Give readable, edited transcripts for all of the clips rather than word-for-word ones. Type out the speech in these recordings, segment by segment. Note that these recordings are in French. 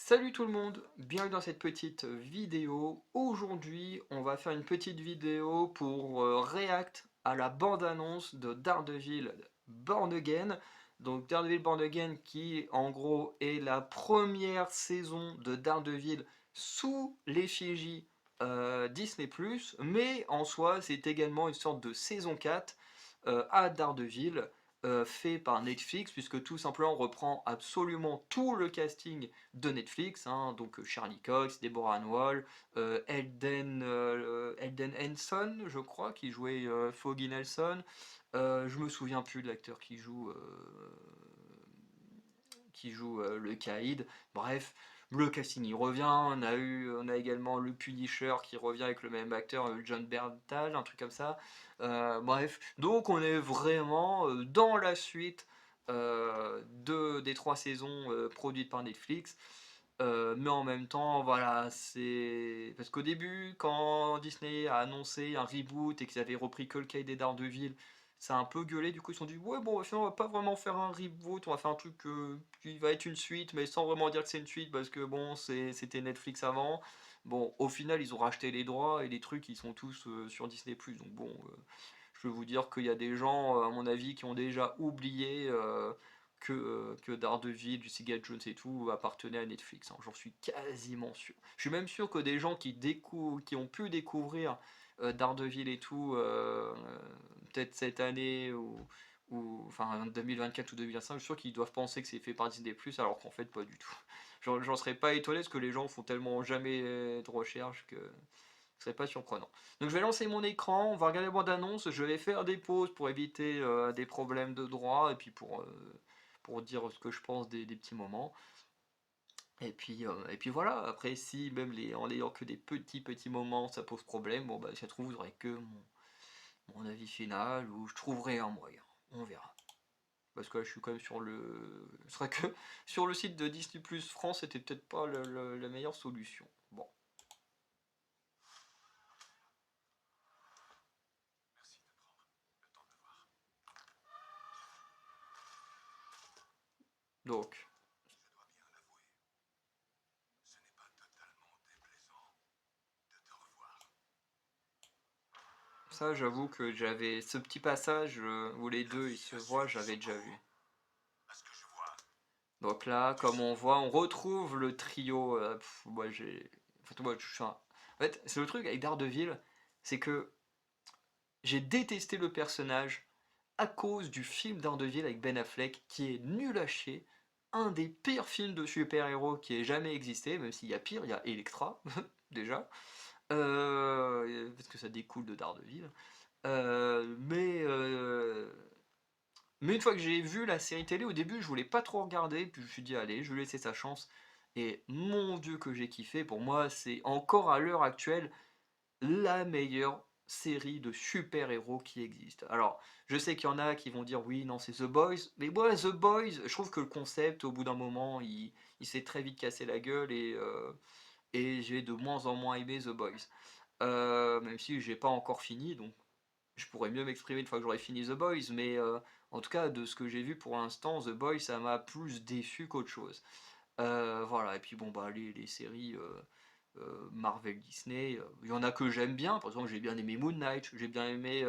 Salut tout le monde, bienvenue dans cette petite vidéo. Aujourd'hui, on va faire une petite vidéo pour react à la bande-annonce de Daredevil Born Again. Donc Daredevil Born Again qui en gros est la première saison de Daredevil sous l'effigie Disney+, mais en soi c'est également une sorte de saison 4 à Daredevil fait par Netflix, puisque tout simplement on reprend absolument tout le casting de Netflix, hein, donc Charlie Cox, Deborah Ann Wall, Elden Henson, je crois, qui jouait Foggy Nelson. Je me souviens plus de l'acteur qui joue le Caïd. Bref, le casting il revient. On a également le Punisher qui revient avec le même acteur, John Berntal, un truc comme ça. Bref, donc on est vraiment dans la suite des 3 saisons produites par Netflix. Mais en même temps, voilà, c'est. Parce qu'au début, quand Disney a annoncé un reboot et qu'ils avaient repris que le Cahier des Daredevil, ça a un peu gueulé. Du coup, ils se sont dit, ouais, bon, finalement, on va pas vraiment faire un reboot, on va faire un truc qui va être une suite, mais sans vraiment dire que c'est une suite, parce que bon, c'était Netflix avant. Bon, au final, ils ont racheté les droits et les trucs, ils sont tous sur Disney+. Donc bon, je peux vous dire qu'il y a des gens, à mon avis, qui ont déjà oublié que Daredevil, Jessica Jones et tout appartenaient à Netflix, hein. J'en suis quasiment sûr. Je suis même sûr que des gens qui ont pu découvrir Daredevil et tout, peut-être cette année ou enfin 2024 ou 2025, je suis sûr qu'ils doivent penser que c'est fait par Disney+, alors qu'en fait pas du tout. J'en serais pas étonné parce que les gens font tellement jamais de recherche que ce serait pas surprenant. Donc je vais lancer mon écran, on va regarder la bande-annonce, je vais faire des pauses pour éviter des problèmes de droit et puis pour dire ce que je pense des petits moments. Et puis voilà, après si même en ayant que des petits moments ça pose problème, bon bah si ça se trouve vous aurez que mon avis final ou je trouverai un moyen, on verra. Parce que là je suis quand même sur le. Ce serait que sur le site de Disney Plus France, c'était peut-être pas la meilleure solution. Bon. Donc, ça j'avoue que j'avais ce petit passage où les deux ils se voient, j'avais déjà vu. Donc là, comme on voit, on retrouve le trio. Moi j'ai. En fait, moi, en fait, c'est le truc avec Daredevil, c'est que j'ai détesté le personnage à cause du film Daredevil avec Ben Affleck, qui est nul à chier, un des pires films de super-héros qui ait jamais existé, même s'il y a pire, il y a Elektra, déjà, parce que ça découle de Daredevil. Euh, mais, euh, mais une fois que j'ai vu la série télé, au début je voulais pas trop regarder, puis je me suis dit allez, je vais laisser sa chance. Et mon Dieu que j'ai kiffé, pour moi c'est encore à l'heure actuelle la meilleure série de super-héros qui existe. Alors, je sais qu'il y en a qui vont dire oui, non, c'est The Boys, mais moi, The Boys, je trouve que le concept, au bout d'un moment, il s'est très vite cassé la gueule et j'ai de moins en moins aimé The Boys. Même si j'ai pas encore fini, donc je pourrais mieux m'exprimer une fois que j'aurai fini The Boys, mais en tout cas, de ce que j'ai vu pour l'instant, The Boys, ça m'a plus déçu qu'autre chose. Voilà, et puis bon, bah, les séries Marvel Disney, il y en a que j'aime bien, par exemple, j'ai bien aimé Moon Knight, j'ai bien aimé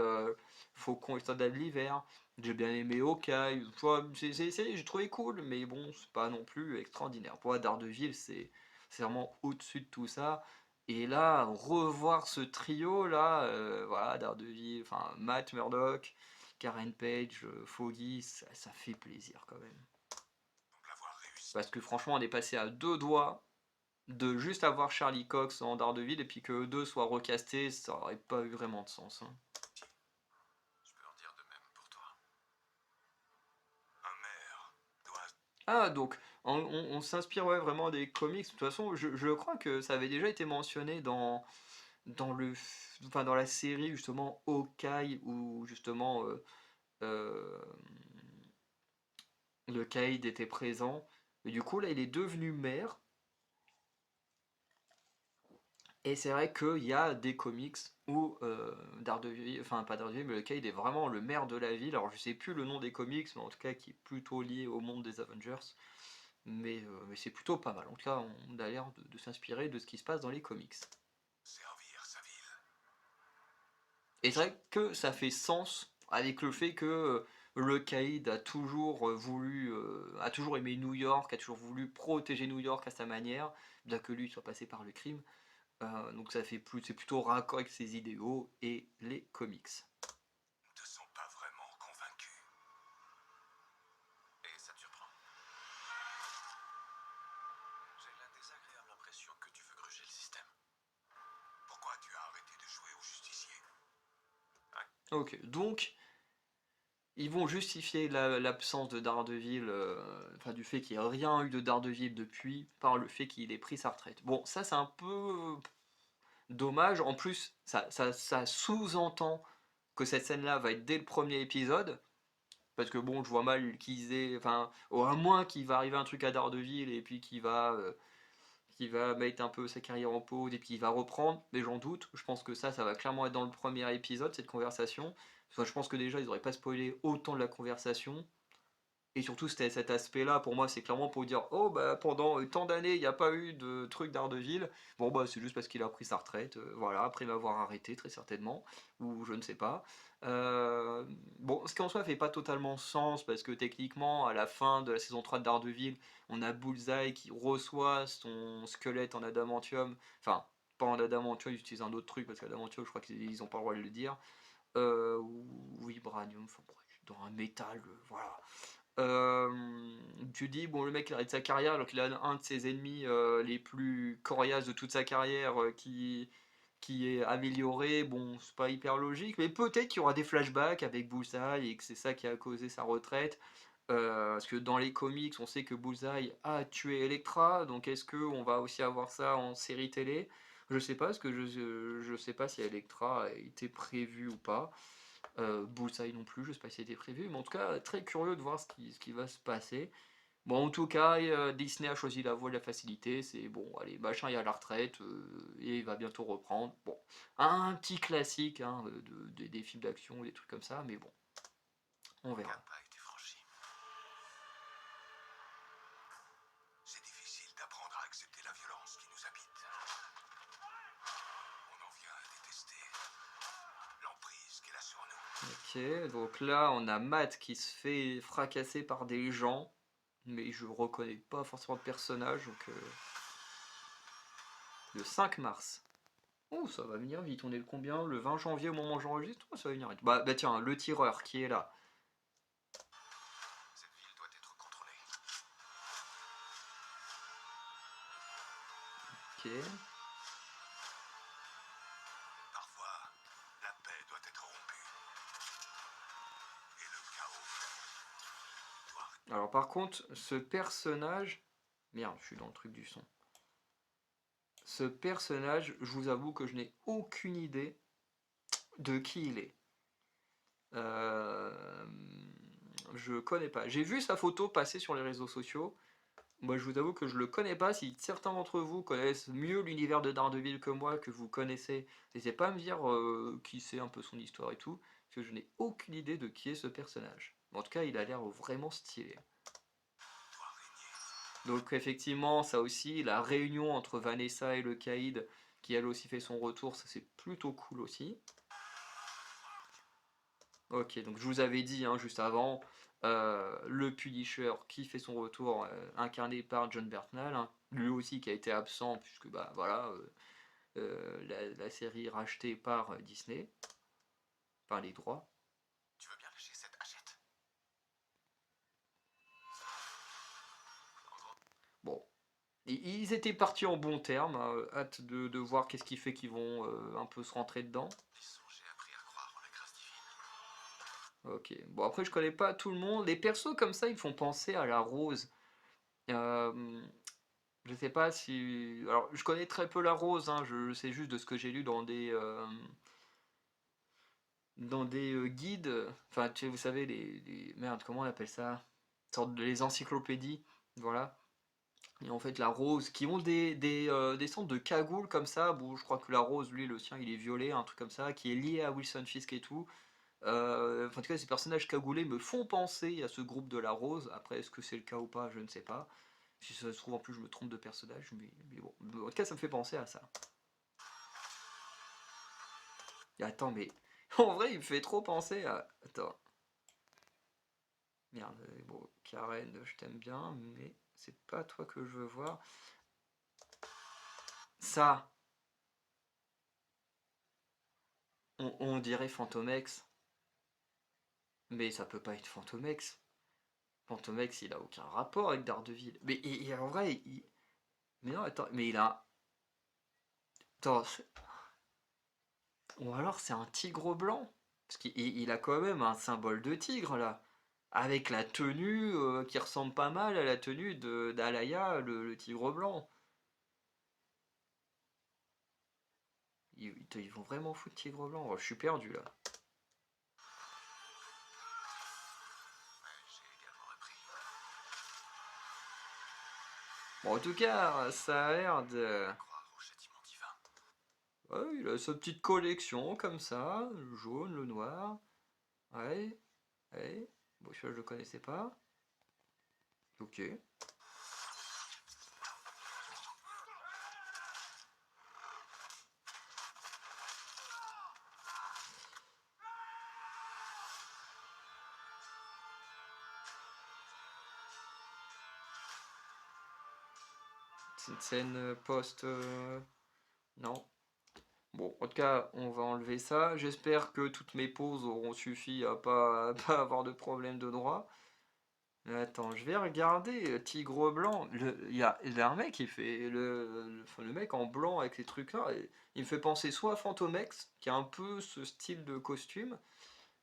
Faucon et Soldat de l'hiver, j'ai bien aimé Hawkeye, tu vois, j'ai trouvé cool, mais bon, c'est pas non plus extraordinaire. Pour moi, Daredevil, c'est vraiment au-dessus de tout ça. Et là, revoir ce trio là, voilà, Daredevil, enfin Matt Murdock, Karen Page, Foggy, ça fait plaisir quand même. Parce que franchement, on est passé à deux doigts de juste avoir Charlie Cox en Daredevil et puis que eux deux soient recastés, ça aurait pas eu vraiment de sens, hein. Ah, donc on s'inspire ouais, vraiment des comics. De toute façon, je crois que ça avait déjà été mentionné enfin, dans la série justement Hawkeye où justement euh, le Caïd était présent. Et du coup, là, il est devenu maire. Et c'est vrai qu'il y a des comics où Daredevil, enfin pas Daredevil, mais le Cade est vraiment le maire de la ville. Alors je sais plus le nom des comics, mais en tout cas qui est plutôt lié au monde des Avengers. mais c'est plutôt pas mal. En tout cas, on a l'air de s'inspirer de ce qui se passe dans les comics. Servir sa ville. Et c'est vrai que ça fait sens avec le fait que le Caïd a toujours a toujours aimé New York, a toujours voulu protéger New York à sa manière, bien que lui soit passé par le crime. Donc ça fait c'est plutôt raccord avec ses idéaux et les comics. Ne te sens pas vraiment convaincu. Et ça te surprend. J'ai la désagréable impression que tu veux gruger le système. Pourquoi tu as arrêté de jouer au justicier? Ok, donc ils vont justifier l'absence de Daredevil, enfin du fait qu'il n'y a rien eu de Daredevil depuis, par le fait qu'il ait pris sa retraite. Bon, ça c'est un peu dommage. En plus, ça sous-entend que cette scène-là va être dès le premier épisode. Parce que bon, je vois mal qu'ils aient. Enfin, à moins qu'il va arriver un truc à Daredevil et puis qu'il va mettre un peu sa carrière en pause et puis qu'il va reprendre. Mais j'en doute. Je pense que ça va clairement être dans le premier épisode, cette conversation. Enfin, je pense que déjà, ils n'auraient pas spoilé autant de la conversation. Et surtout, c'était cet aspect-là, pour moi, c'est clairement pour dire oh, bah, pendant tant d'années, il n'y a pas eu de truc d'Ardeville. Bon, bah, c'est juste parce qu'il a pris sa retraite, voilà, après m'avoir arrêté, très certainement, ou je ne sais pas. Bon, ce qui en soi fait pas totalement sens, parce que techniquement, à la fin de la saison 3 de Daredevil, on a Bullseye qui reçoit son squelette en adamantium. Enfin, pas en adamantium, ils utilisent un autre truc, parce qu'adamantium, je crois qu'ils n'ont pas le droit de le dire. Ou vibranium, enfin, bref, dans un métal, voilà. Tu dis, bon, le mec il arrête sa carrière alors qu'il a un de ses ennemis les plus coriaces de toute sa carrière qui est amélioré. Bon, c'est pas hyper logique, mais peut-être qu'il y aura des flashbacks avec Bullseye et que c'est ça qui a causé sa retraite. Parce que dans les comics, on sait que Bullseye a tué Elektra, donc est-ce que on va aussi avoir ça en série télé? Je sais pas, parce que je sais pas si Elektra a été prévu ou pas. Bullseye non plus, je sais pas si c'était prévu, mais en tout cas, très curieux de voir ce qui va se passer. Bon, en tout cas, Disney a choisi la voie de la facilité, c'est bon, allez, machin, il est à la retraite, et il va bientôt reprendre. Bon, un petit classique hein, des films d'action, des trucs comme ça, mais bon, on Le verra. cap a été franchi. C'est difficile d'apprendre à accepter la violence qui nous habite. On en vient à détester l'emprise qu'elle a sur nous. Ok, donc là, on a Matt qui se fait fracasser par des gens, mais je reconnais pas forcément de personnage, donc le 5 mars. Oh, ça va venir vite. On est le combien? Le 20 janvier au moment où j'enregistre? Oh, ça va venir vite. Bah tiens, le tireur qui est là. Cette ville doit être contrôlée. Ok. Parfois, la paix doit être rompue. Et le chaos doit... Alors par contre, ce personnage... Merde, je suis dans le truc du son. Ce personnage, je vous avoue que je n'ai aucune idée de qui il est. Euh... Je connais pas. J'ai vu sa photo passer sur les réseaux sociaux. Moi, je vous avoue que je le connais pas. Si certains d'entre vous connaissent mieux l'univers de Daredevil que moi, que vous connaissez, n'hésitez pas à me dire qui c'est un peu son histoire et tout, parce que je n'ai aucune idée de qui est ce personnage. En tout cas, il a l'air vraiment stylé. Donc effectivement, ça aussi, la réunion entre Vanessa et le Caïd, qui elle aussi fait son retour, ça c'est plutôt cool aussi. Ok, donc je vous avais dit hein, juste avant, le Punisher qui fait son retour, incarné par John Bernthal, hein, lui aussi qui a été absent puisque bah voilà, la série rachetée par Disney, enfin les droits. Tu veux bien lâcher cette hachette? Bon, ils étaient partis en bons termes, hein, hâte de voir qu'est-ce qui fait qu'ils vont un peu se rentrer dedans. Disons, j'ai appris à croire en la grâce divine. Ok, bon après je connais pas tout le monde, les persos comme ça ils font penser à la Rose. Euh, Je sais pas si. Alors, je connais très peu la rose, hein, je sais juste de ce que j'ai lu dans des guides. Enfin, vous savez, merde, comment on appelle ça? Les encyclopédies, voilà. Et en fait, la rose, qui ont des sortes de cagoules comme ça. Bon, je crois que la rose, lui, le sien, il est violet, un truc comme ça, qui est lié à Wilson Fisk et tout. Enfin, en tout cas, ces personnages cagoulés me font penser à ce groupe de la rose. Après, est-ce que c'est le cas ou pas, je ne sais pas. Si ça se trouve, en plus, je me trompe de personnage, mais bon. En tout cas, ça me fait penser à ça. Et attends, mais en vrai, il me fait trop penser à. Attends. Merde, bon, Karen, je t'aime bien, mais c'est pas toi que je veux voir. Ça, on dirait Fantomex, mais ça peut pas être Fantomex. Fantomex, il a aucun rapport avec Daredevil. Mais en vrai, mais non, attends, mais il a. Attends, ou alors c'est un tigre blanc. Parce qu'il a quand même un symbole de tigre là. Avec la tenue qui ressemble pas mal à la tenue d'Alaya, le tigre blanc. Ils vont vraiment foutre tigre blanc. Oh, je suis perdu là. Mais j'ai également appris. Bon, en tout cas, ça a l'air de. Croire au châtiment divin. Ouais, il a sa petite collection comme ça, le jaune, le noir. Ouais, ouais. Bon, celui-là, je le connaissais pas. Ok. C'est une scène post. Non. Bon, en tout cas, on va enlever ça. J'espère que toutes mes pauses auront suffi à pas, à pas avoir de problème de droit. Mais attends, je vais regarder Tigre Blanc. Il y a un mec qui fait enfin, le mec en blanc avec ces trucs-là. Il me fait penser soit à Fantomex, qui a un peu ce style de costume,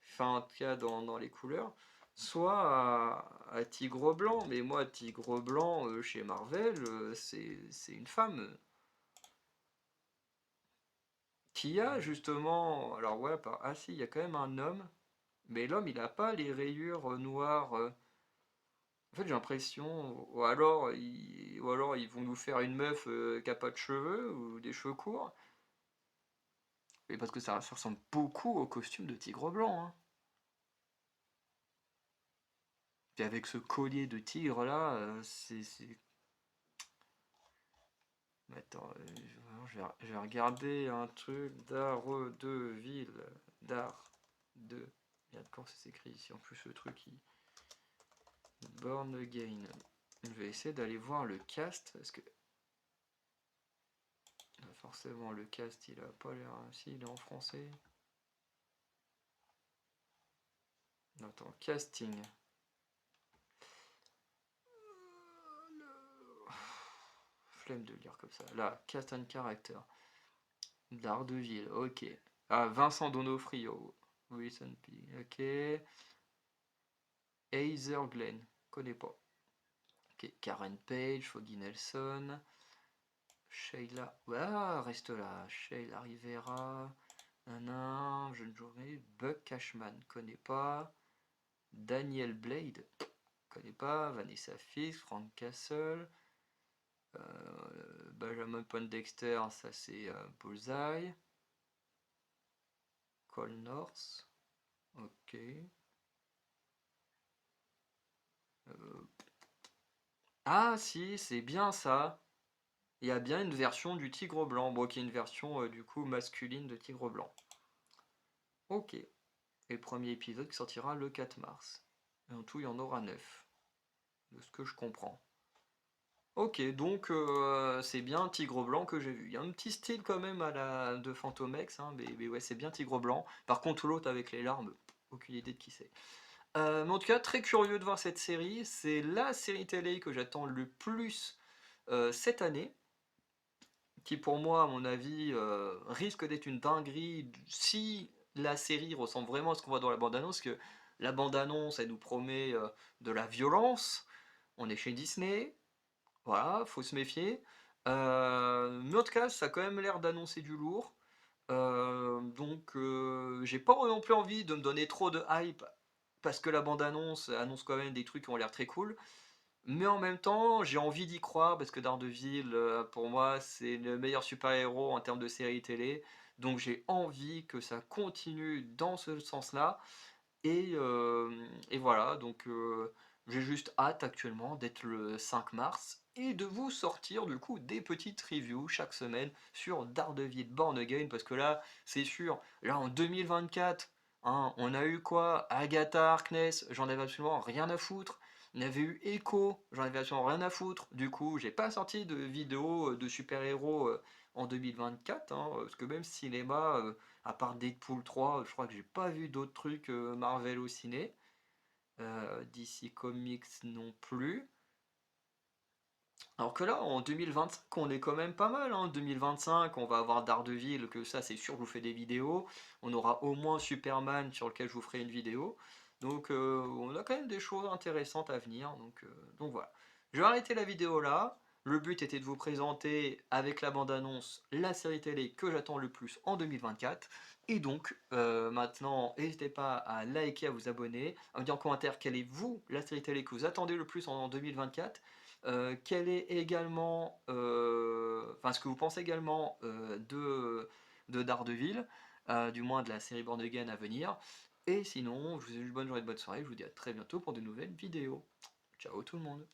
enfin en tout cas dans les couleurs, soit à Tigre Blanc. Mais moi, Tigre Blanc chez Marvel, c'est une femme. Qui a justement. Alors ouais, ah si, il y a quand même un homme. Mais l'homme, il a pas les rayures noires. En fait, j'ai l'impression. Ou alors ils vont nous faire une meuf qui a pas de cheveux ou des cheveux courts. Mais parce que ça ressemble beaucoup au costume de Tigre Blanc. Hein. Puis avec ce collier de tigre là, Mais attends, je vais regarder un truc d'Ardeville. D'art de. Merde, comment ça s'écrit ici? En plus, le truc, Born Again. Je vais essayer d'aller voir le cast parce que forcément le cast il a pas l'air. Si il est en français. Attends, casting. Flemme de lire comme ça. Là, cast and character. Daredevil, ok. Ah, Vincent Donofrio. Wilson P. Ok. Heather Glenn. Connais pas. Ok. Karen Page, Foggy Nelson. Sheila. Ah, reste là. Sheila Rivera. Nanan, Jeune Journée. Buck Cashman. Connais pas. Daniel Blade. Connais pas. Vanessa Fisk. Frank Castle. Benjamin Poindexter. Ça c'est Bullseye. Cole North. Ok. Ah si, c'est bien ça. Il y a bien une version du Tigre Blanc. Bon, qui est une version du coup masculine de Tigre Blanc. Ok. Et le premier épisode qui sortira le 4 mars. Et en tout, il y en aura 9. De ce que je comprends. Ok, donc c'est bien Tigre Blanc que j'ai vu. Il y a un petit style quand même à la de Fantomex, hein, mais ouais, c'est bien Tigre Blanc. Par contre, l'autre avec les larmes, aucune idée de qui c'est. Mais en tout cas, très curieux de voir cette série. C'est la série télé que j'attends le plus cette année, qui pour moi, à mon avis, risque d'être une dinguerie si la série ressemble vraiment à ce qu'on voit dans la bande-annonce, que la bande-annonce, elle nous promet de la violence. On est chez Disney, voilà, faut se méfier. Mais en tout cas, ça a quand même l'air d'annoncer du lourd. Donc, j'ai pas non plus envie de me donner trop de hype parce que la bande-annonce annonce quand même des trucs qui ont l'air très cool. Mais en même temps, j'ai envie d'y croire parce que Daredevil, pour moi, c'est le meilleur super-héros en termes de série télé. Donc, j'ai envie que ça continue dans ce sens-là. Et voilà, donc j'ai juste hâte actuellement d'être le 5 mars et de vous sortir du coup des petites reviews chaque semaine sur Daredevil Born Again, parce que là, c'est sûr, là en 2024, hein, on a eu quoi? Agatha Harkness, j'en avais absolument rien à foutre. On avait eu Echo, j'en avais absolument rien à foutre. Du coup, j'ai pas sorti de vidéo de super-héros en 2024, hein, parce que même cinéma, à part Deadpool 3, je crois que j'ai pas vu d'autres trucs Marvel au ciné. DC Comics non plus. Alors que là, en 2025, on est quand même pas mal, hein. 2025, on va avoir Daredevil, que ça, c'est sûr, je vous fais des vidéos. On aura au moins Superman, sur lequel je vous ferai une vidéo. Donc, on a quand même des choses intéressantes à venir. Donc voilà. Je vais arrêter la vidéo là. Le but était de vous présenter, avec la bande-annonce, la série télé que j'attends le plus en 2024. Et donc, maintenant, n'hésitez pas à liker, à vous abonner, à me dire en commentaire quelle est vous, la série télé que vous attendez le plus en 2024. Quel est également, enfin ce que vous pensez également de Daredevil, du moins de la série Born Again à venir. Et sinon, je vous souhaite une bonne journée, de bonne soirée, je vous dis à très bientôt pour de nouvelles vidéos. Ciao tout le monde.